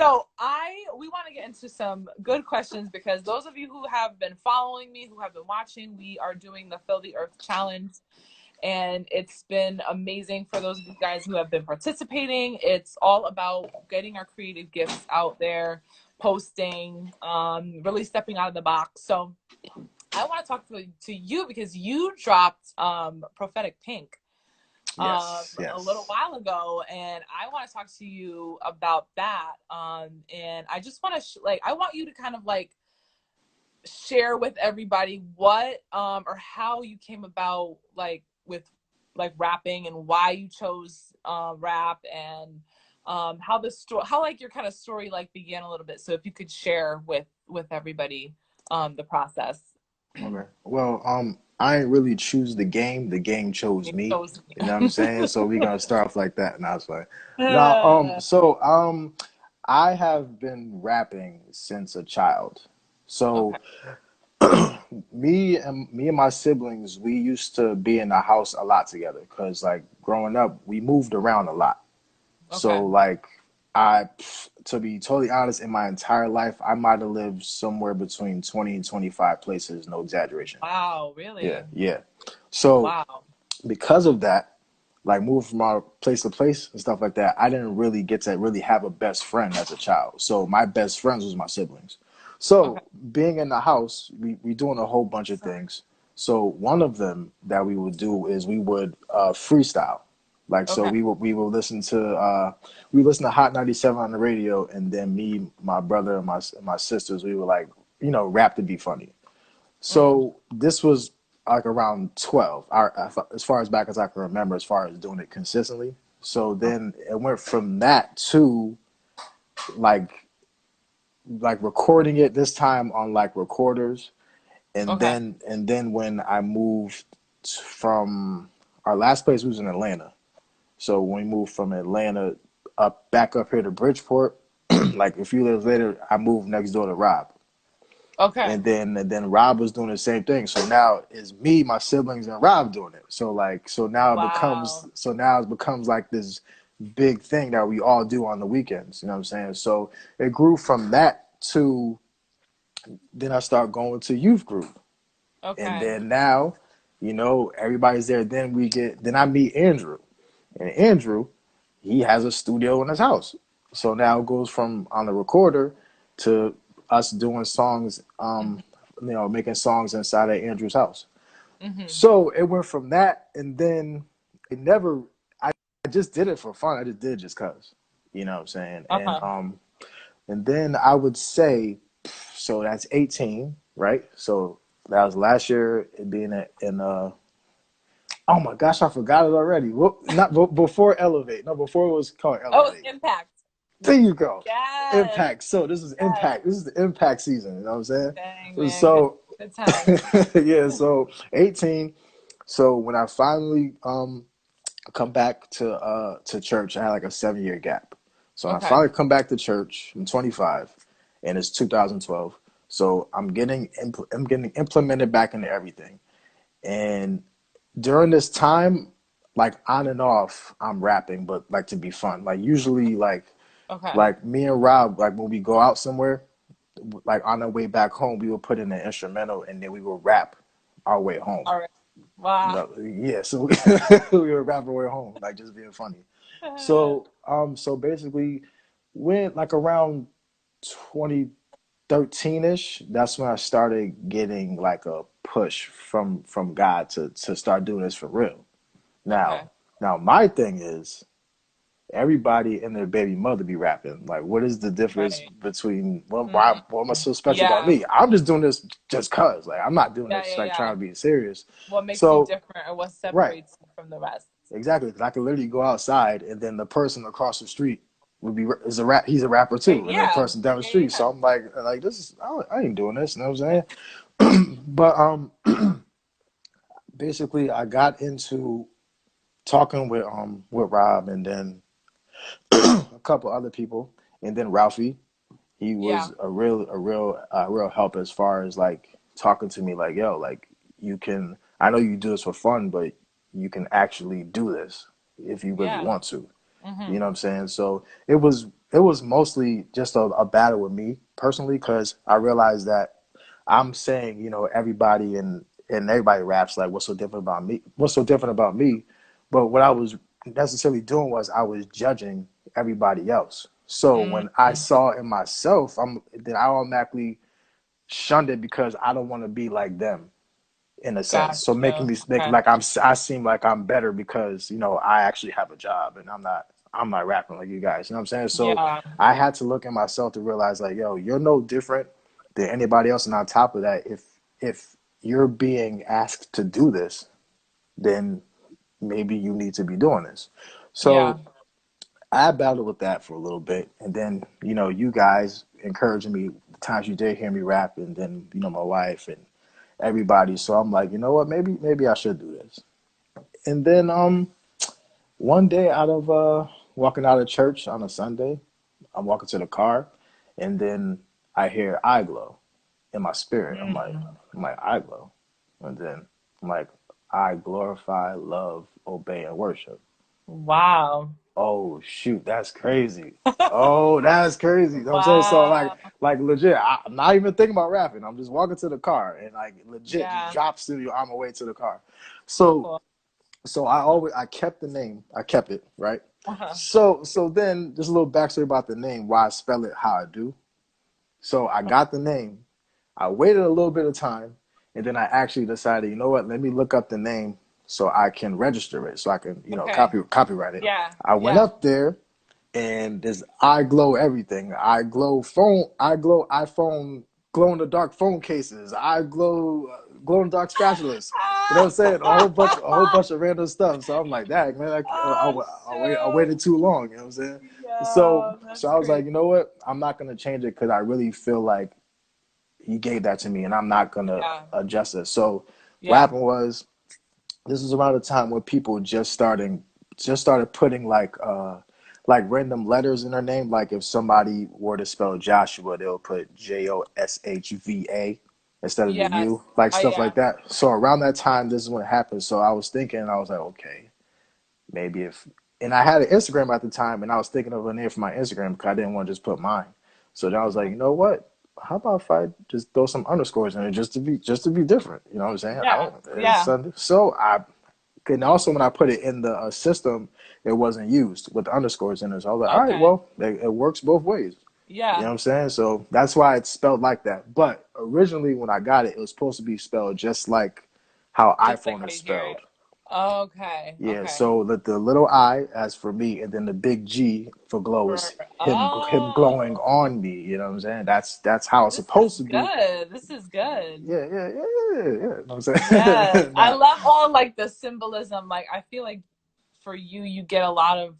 So we want to get into some good questions because those of you who have been following me, who have been watching, we are doing the Fill the Earth Challenge. And it's been amazing for those of you guys who have been participating. It's all about getting our creative gifts out there, posting, really stepping out of the box. So I want to talk to you because you dropped Prophetic Pink a little while ago, and I want to talk to you about that. And I just want to I want you to kind of like share with everybody what or how you came about with rapping and why you chose rap, and how the story, how like your kind of story like began a little bit. So if you could share with everybody the process. Okay. Well, I didn't really choose the game. The game chose me. You know what I'm saying? So we're gonna start off like that. And I was like, now, I have been rapping since a child. So me and my siblings, we used to be in the house a lot together because like growing up, we moved around a lot. So like to be totally honest, in my entire life, I might have lived somewhere between 20 and 25 places, no exaggeration. Wow, really? Yeah, yeah. So because of that, like moving from our place to place and stuff like that, I didn't really get to really have a best friend as a child. So my best friends was my siblings. So being in the house, we doing a whole bunch of things. So one of them that we would do is we would freestyle. Like so we would listen to Hot 97 on the radio, and then me, my brother, and my sisters, we would like, rap to be funny. So this was like around 12, as far as back as I can remember, as far as doing it consistently. So then it went from that to like recording it, this time on like recorders, and then when I moved from our last place, was in Atlanta. So when we moved from Atlanta back up here to Bridgeport, like a few years later, I moved next door to Rob. And then Rob was doing the same thing. So now it's me, my siblings, and Rob doing it. So now it becomes like this big thing that we all do on the weekends. You know what I'm saying? So it grew from that to then I start going to youth group. And then now, everybody's there. Then I meet Andrew. And Andrew, he has a studio in his house. So now it goes from on the recorder to us doing songs, making songs inside of Andrew's house. So it went from that, and then I just did it for fun. I just did it just cause, you know what I'm saying? And then I would say, so that's 18, right? So that was last year, being in oh my gosh, I forgot it already. Well, not before Elevate. No, before it was called Elevate. Oh, Impact. There you go. Yes. Impact. So this is Impact. This is the Impact season. You know what I'm saying? Dang, man. So good time. yeah. So 18. So when I finally come back to church, I had like a 7-year gap. So when I finally come back to church, I'm 25, and it's 2012. So I'm getting implemented back into everything, and during this time, like on and off, I'm rapping, but like to be fun. Like usually, like me and Rob, like when we go out somewhere, like on our way back home, we would put in an instrumental and then we would rap our way home. All right. Wow. Yeah, so we would rap our way home, like just being funny. So basically, when like around 2013-ish, that's when I started getting like a push from God to start doing this for real. Now my thing is, everybody and their baby mother be rapping. Like, what is the difference between why am I so special about me? I'm just doing this just cause. Like, I'm not doing this trying to be serious. What makes you different, or what separates you from the rest? Exactly, because I could literally go outside and then the person across the street he's a rapper too, and the person down the street. So I'm like this is I ain't doing this. You know what I'm saying? But basically, I got into talking with Rob, and then a couple other people, and then Ralphie. He was a real help as far as like talking to me, like, yo, like you can. I know you do this for fun, but you can actually do this if you really want to. You know what I'm saying? So it was it was mostly just a battle with me personally because I realized that I'm saying, you know, everybody and everybody raps like, what's so different about me? What's so different about me? But what I was necessarily doing was I was judging everybody else. So Mm, when I saw in myself, then I automatically shunned it because I don't want to be like them in a sense. got So making you. me make Okay. like I seem like I'm better because you know I actually have a job and I'm not rapping like you guys. You know what I'm saying? So Yeah. I had to look at myself to realize like, yo, you're no different than anybody else. And on top of that, if you're being asked to do this, then maybe you need to be doing this. Yeah. So I battled with that for a little bit, and then you know you guys encouraging me the times you did hear me rap, and then you know my wife and everybody. So I'm like, you know what? Maybe I should do this. And then one day out of walking out of church on a Sunday, I'm walking to the car, and then I hear "I glow" in my spirit. Mm. I'm like "I glow," and then I'm like "I glorify, love, obey, and worship." Wow. Oh shoot, that's crazy. Oh, that's crazy. You know what I'm saying? So Wow. like legit, I'm not even thinking about rapping. I'm just walking to the car and like legit just Yeah. drop studio on my way to the car. So Cool. I kept the name. I kept it, right? Uh-huh. So then just a little backstory about the name, why I spell it how I do. So I got the name. I waited a little bit of time, and then I actually decided, you know what? Let me look up the name so I can register it, so I can, you know, Okay. copyright it. Yeah. I went Yeah. up there, and there's I glow everything. I glow phone. I glow iPhone. Glow in the dark phone cases. I glow glow in the dark spatulas. You know what I'm saying? A whole bunch of random stuff. So I'm like, that man, Oh I waited shoot. too long. You know what I'm saying? Yeah, So that's I was crazy. like, you know what? I'm not gonna change it because I really feel like he gave that to me, and I'm not gonna Yeah. adjust it. So what Yeah. happened was this is around the time when people just started putting like random letters in their name. Like if somebody were to spell Joshua, they'll put Joshva instead of the Yes. U, like Oh stuff yeah. like that. So around that Yeah. time, this is when it happened. So I was thinking, I was like, okay, maybe if, and I had an Instagram at the time, and I was thinking of a name for my Instagram because I didn't want to just put mine. So then I was like, you know what? How about if I just throw some underscores in it just to be different? You know what I'm saying? I Yeah. don't. It's Yeah. Sunday, so I and also when I put it in the system, it wasn't used with the underscores in it. So I was like, all right, Okay. well, it works both ways. You know Yeah. what I'm saying? So that's why it's spelled like that. But originally, when I got it, it was supposed to be spelled just like how Just like iPhone how is you hear spelled. it. Okay. Yeah, Okay. so the little I as for me, and then the big G for glow is him glowing Oh, on me. You know what I'm saying? That's how it's this supposed is to be. good. This is good. Yeah. You know what I'm Yes. saying? I Nah, love all like the symbolism. Like I feel like for you, you get a lot of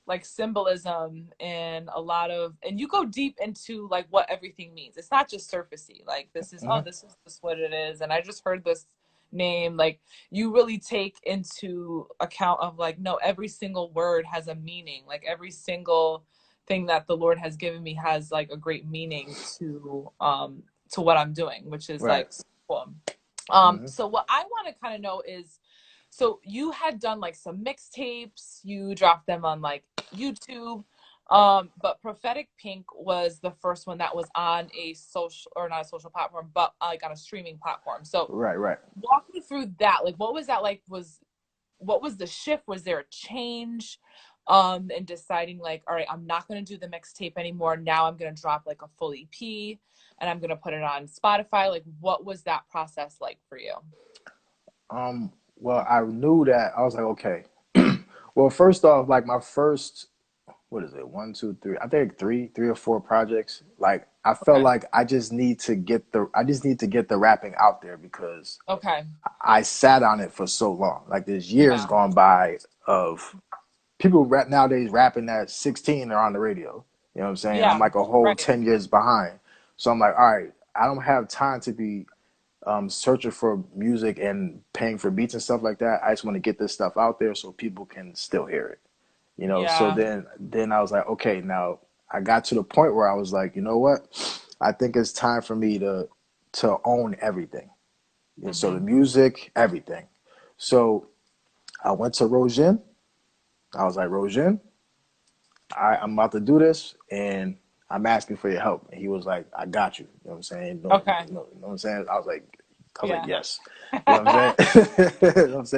like symbolism and a lot of and you go deep into like what everything means. It's not just surfacey. Like this is oh mhm. this is just what it is. And I just heard this name. Like you really take into account of like no, every single word has a meaning. Like every single thing that the Lord has given me has like a great meaning to what I'm doing, which is Right. like so cool. Hmm. So what I want to kind of know is so you had done like some mixtapes, you dropped them on like YouTube. But Prophetic Pink was the first one that was on a social or not a social platform, but like on a streaming platform. So Right. walk me through that. Like what was that like what was the shift? Was there a change? And deciding like, all right, I'm not gonna do the mixtape anymore. Now I'm gonna drop like a full EP and I'm gonna put it on Spotify. Like what was that process like for you? Well, I knew that I was like, okay. Well, first off, like my first, what is it? One, two, three. I think three or four projects. Like I felt Okay. like I just need to get the rapping out there because Okay. I sat on it for so long. Like there's years Yeah. gone by of people rap nowadays rapping at 16 are on the radio. You know what I'm saying? I'm Yeah. like a whole Right. 10 years behind. So I'm like, all right, I don't have time to be searching for music and paying for beats and stuff like that. I just want to get this stuff out there so people can still hear it. You know, so Yeah. then I was like, okay, now I got to the point where I was like, you know what? I think it's time for me to own everything. And so the Hmm. music, everything. So I went to Rogin. I was like, Rogin, I'm about to do this, and I'm asking for your help. And he was like, I got you. You know what I'm saying? No, Okay. you know what I'm saying? I was like, Yeah. yes. You know what I'm saying? You know what I'm saying?